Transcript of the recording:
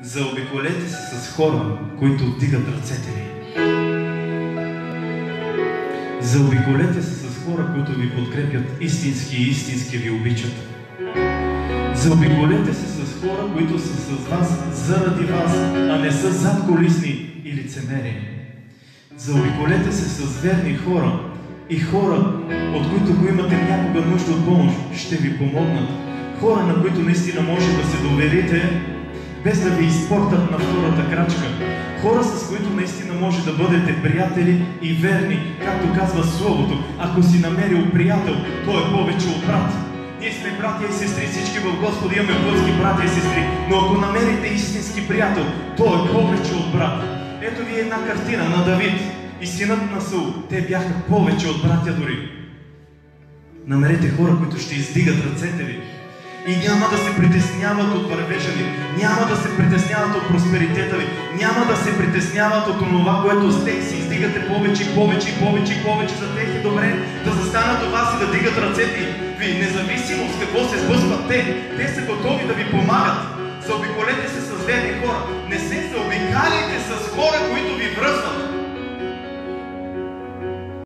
Заобиколете се с хора, които вдигат ръцете ви. Заобиколете се с хора, които ви подкрепят истински и истински ви обичат. Заобиколете се с хора, които са с вас заради вас, а не са задкулисни и лицемери. Заобиколете се с верни хора и хора, от които, ако имате някога нужда от помощ, ще ви помогнат. Хора, на които наистина може да се доверите, без да ви изпортат на втората крачка. Хора, с които наистина може да бъдете приятели и верни, както казва Словото. Ако си намерил приятел, той е повече от брат. Ние сме братя и сестри, всички в Господа имаме плътски братя и сестри, но ако намерите истински приятел, той е повече от брат. Ето ви една картина на Давид и синът на Саул. Те бяха повече от братя дори. Намерете хора, които ще издигат ръцете ви и няма да се притесняват от вървежа ви, няма да се притесняват от просперитета ви, няма да се притесняват от това, което сте и си издигате повече и повече и повече и повече. За тях е добре да застанат до вас и да дигат ръцете ви, независимо с какво се сблъскват те. Те са готови да ви помагат. Заобиколете се с верни хора. Не се заобикаляйте с хора, които ви връзват.